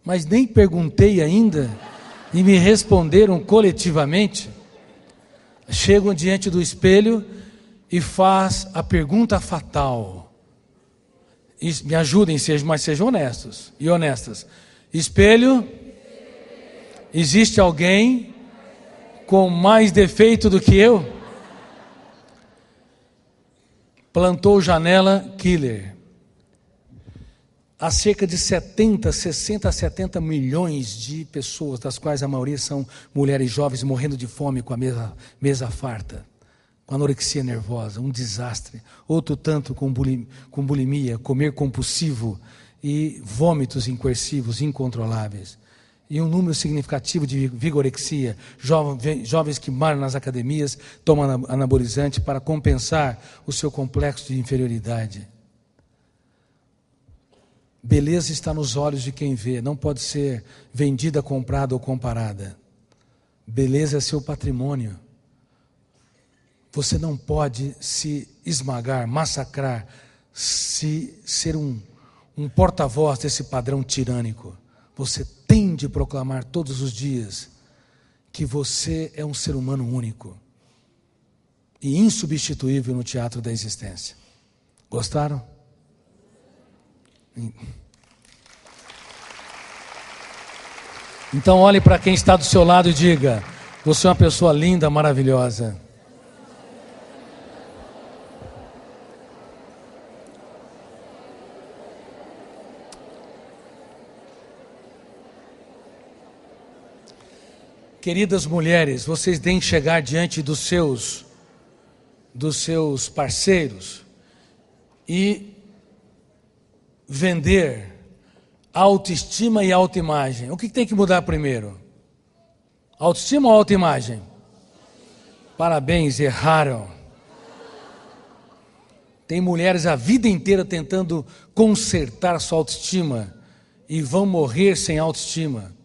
Mas nem perguntei ainda e me responderam coletivamente. Chegam diante do espelho e faz a pergunta fatal. Me ajudem, mas sejam honestos e honestas. Espelho, existe alguém com mais defeito do que eu? Plantou janela killer. Há cerca de 60 a 70 milhões de pessoas, das quais a maioria são mulheres jovens morrendo de fome com a mesa farta, com anorexia nervosa, um desastre. Outro tanto com bulimia, comer compulsivo e vômitos incoercíveis, incontroláveis. E um número significativo de vigorexia, jovens que malham nas academias, tomam anabolizante para compensar o seu complexo de inferioridade. Beleza está nos olhos de quem vê, não pode ser vendida, comprada ou comparada. Beleza é seu patrimônio. Você não pode se esmagar, massacrar, ser um porta-voz desse padrão tirânico. Você tem de proclamar todos os dias que você é um ser humano único e insubstituível no teatro da existência. Gostaram? Então olhe para quem está do seu lado e diga: você é uma pessoa linda, maravilhosa. Queridas mulheres, vocês têm que chegar diante dos seus parceiros e vender autoestima e autoimagem. O que tem que mudar primeiro? Autoestima ou autoimagem? Parabéns, erraram. Tem mulheres a vida inteira tentando consertar sua autoestima e vão morrer sem autoestima.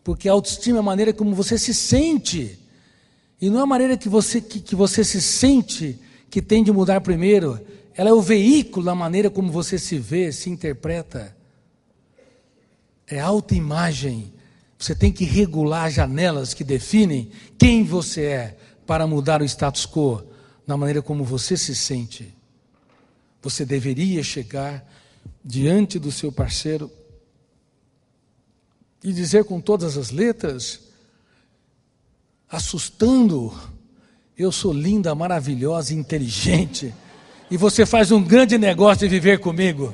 Porque a autoestima é a maneira como você se sente. E não é a maneira que você se sente que tem de mudar primeiro. Ela é o veículo da maneira como você se vê, se interpreta. É autoimagem. Você tem que regular as janelas que definem quem você é para mudar o status quo na maneira como você se sente. Você deveria chegar diante do seu parceiro e dizer com todas as letras, assustando: eu sou linda, maravilhosa, inteligente, e você faz um grande negócio de viver comigo.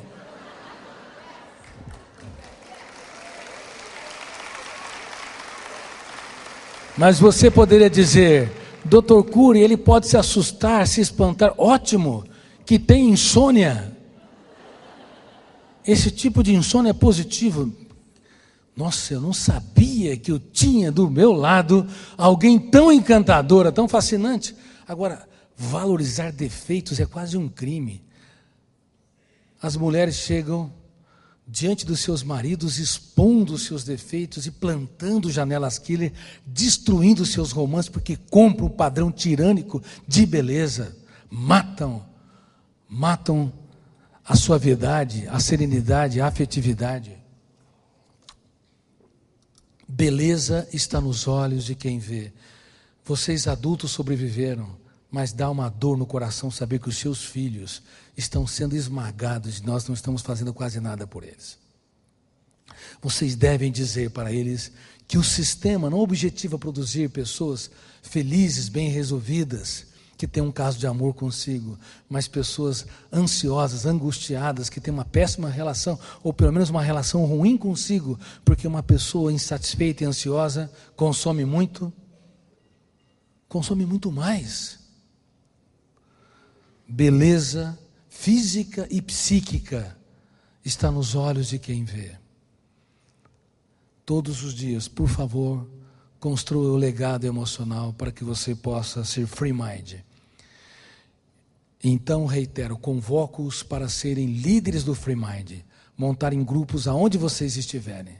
Mas você poderia dizer: Dr. Cury, ele pode se assustar, se espantar. Ótimo, que tem insônia. Esse tipo de insônia é positivo. Nossa, eu não sabia que eu tinha do meu lado alguém tão encantadora, tão fascinante. Agora, valorizar defeitos é quase um crime. As mulheres chegam diante dos seus maridos, expondo os seus defeitos e plantando janelas killer, destruindo seus romances, porque compram um padrão tirânico de beleza. Matam a suavidade, a serenidade, a afetividade. Beleza está nos olhos de quem vê. Vocês adultos sobreviveram, mas dá uma dor no coração saber que os seus filhos estão sendo esmagados e nós não estamos fazendo quase nada por eles. Vocês devem dizer para eles que o sistema não objetiva produzir pessoas felizes, bem resolvidas, que têm um caso de amor consigo, mas pessoas ansiosas, angustiadas, que têm uma péssima relação, ou pelo menos uma relação ruim consigo, porque uma pessoa insatisfeita e ansiosa consome muito mais. Beleza física e psíquica está nos olhos de quem vê. Todos os dias, por favor, construa o legado emocional para que você possa ser free mind. Então, reitero, convoco-os para serem líderes do free mind, montarem grupos aonde vocês estiverem,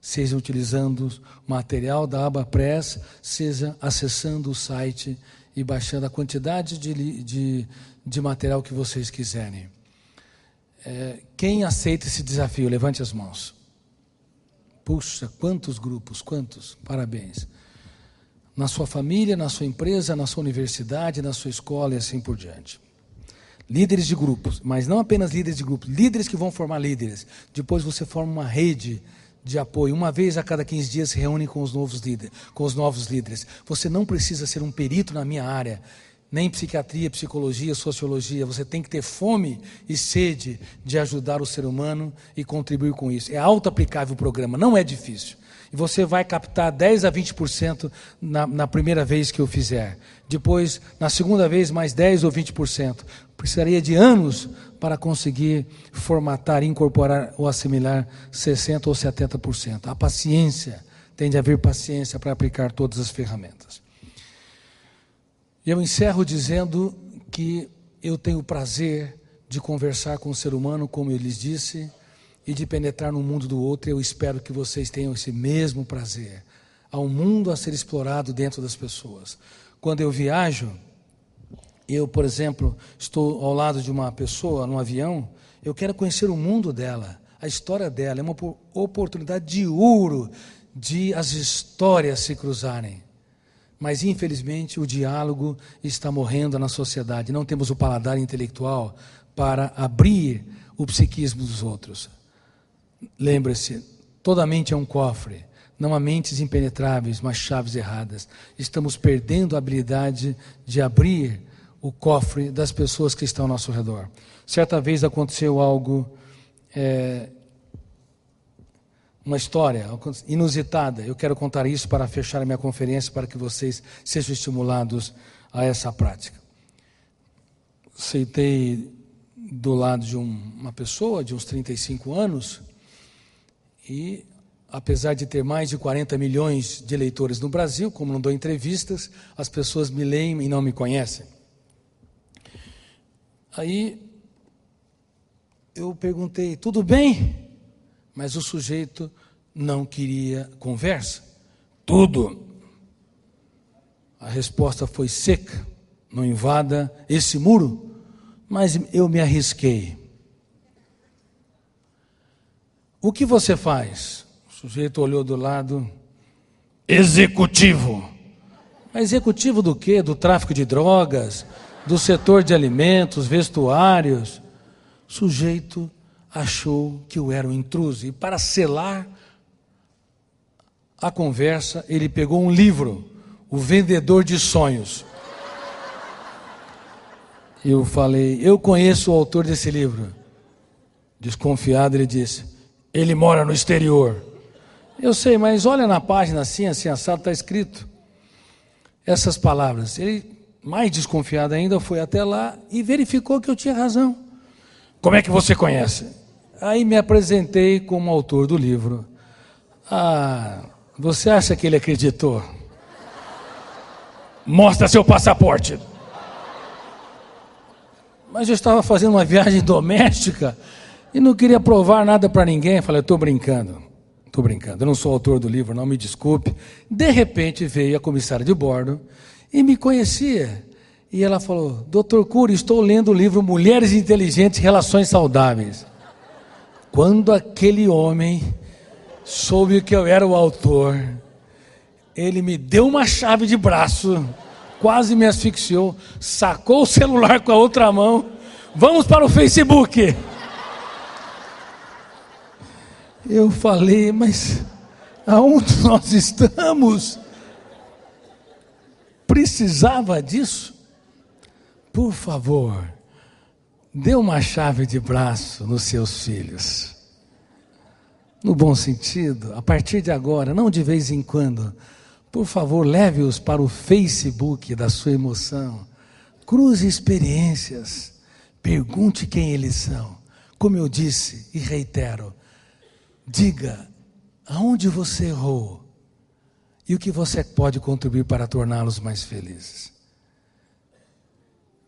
seja utilizando o material da AbaPress, seja acessando o site e baixando a quantidade de material que vocês quiserem. Quem aceita esse desafio? Levante as mãos. Puxa, quantos grupos, quantos? Parabéns. Na sua família, na sua empresa, na sua universidade, na sua escola e assim por diante. Líderes de grupos, mas não apenas líderes de grupos, líderes que vão formar líderes. Depois você forma uma rede de apoio. Uma vez a cada 15 dias se reúne com os novos líderes. Você não precisa ser um perito na minha área, nem psiquiatria, psicologia, sociologia. Você tem que ter fome e sede de ajudar o ser humano e contribuir com isso. É auto-aplicável o programa, não é difícil. E você vai captar 10 a 20% na primeira vez que eu fizer. Depois, na segunda vez, mais 10 ou 20%. Precisaria de anos para conseguir formatar, incorporar ou assimilar 60% ou 70%. A paciência, tem de haver paciência para aplicar todas as ferramentas. Eu encerro dizendo que eu tenho o prazer de conversar com o ser humano, como eu lhes disse, e de penetrar no mundo do outro. Eu espero que vocês tenham esse mesmo prazer. Há um mundo a ser explorado dentro das pessoas. Quando eu viajo, eu, por exemplo, estou ao lado de uma pessoa num avião, eu quero conhecer o mundo dela, a história dela. É uma oportunidade de ouro de as histórias se cruzarem. Mas, infelizmente, o diálogo está morrendo na sociedade. Não temos o paladar intelectual para abrir o psiquismo dos outros. Lembre-se, toda mente é um cofre. Não há mentes impenetráveis, mas chaves erradas. Estamos perdendo a habilidade de abrir o cofre das pessoas que estão ao nosso redor. Certa vez aconteceu algo, uma história inusitada. Eu quero contar isso para fechar a minha conferência, para que vocês sejam estimulados a essa prática. Sentei do lado de uma pessoa de uns 35 anos e, apesar de ter mais de 40 milhões de eleitores no Brasil, como não dou entrevistas, as pessoas me leem e não me conhecem. Aí eu perguntei, tudo bem? Mas o sujeito não queria conversa. Tudo. A resposta foi seca, não invada esse muro, mas eu me arrisquei. O que você faz? O sujeito olhou do lado, executivo. Mas executivo do quê? Do tráfico de drogas, do setor de alimentos, vestuários. O sujeito achou que eu era um intruso. E para selar a conversa, ele pegou um livro, O Vendedor de Sonhos. Eu falei, eu conheço o autor desse livro. Desconfiado, ele disse, ele mora no exterior. Eu sei, mas olha na página assim assado, está escrito essas palavras. Ele, mais desconfiado ainda, foi até lá e verificou que eu tinha razão. Como é que você conhece? Aí me apresentei como autor do livro. Ah, você acha que ele acreditou? Mostra seu passaporte. Mas eu estava fazendo uma viagem doméstica e não queria provar nada para ninguém. Falei, estou brincando, eu não sou autor do livro, não, me desculpe. De repente veio a comissária de bordo e me conhecia. E ela falou: Dr. Cury, estou lendo o livro Mulheres Inteligentes, Relações Saudáveis. Quando aquele homem soube que eu era o autor, ele me deu uma chave de braço, quase me asfixiou, sacou o celular com a outra mão. Vamos para o Facebook. Eu falei: mas aonde nós estamos? Precisava disso? Por favor, dê uma chave de braço nos seus filhos. No bom sentido, a partir de agora, não de vez em quando. Por favor, leve-os para o Facebook da sua emoção. Cruze experiências. Pergunte quem eles são. Como eu disse e reitero, diga aonde você errou e o que você pode contribuir para torná-los mais felizes.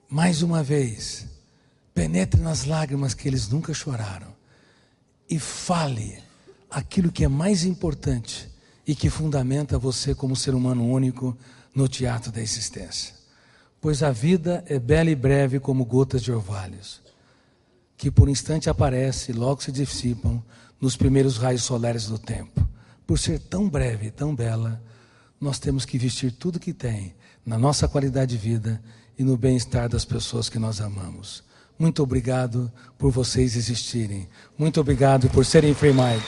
Mais uma vez, penetre nas lágrimas que eles nunca choraram e fale aquilo que é mais importante e que fundamenta você como ser humano único no teatro da existência. Pois a vida é bela e breve como gotas de orvalhos, que por instante aparecem e logo se dissipam nos primeiros raios solares do tempo. Por ser tão breve e tão bela, nós temos que investir tudo que tem na nossa qualidade de vida e no bem-estar das pessoas que nós amamos. Muito obrigado por vocês existirem. Muito obrigado por serem free-minded.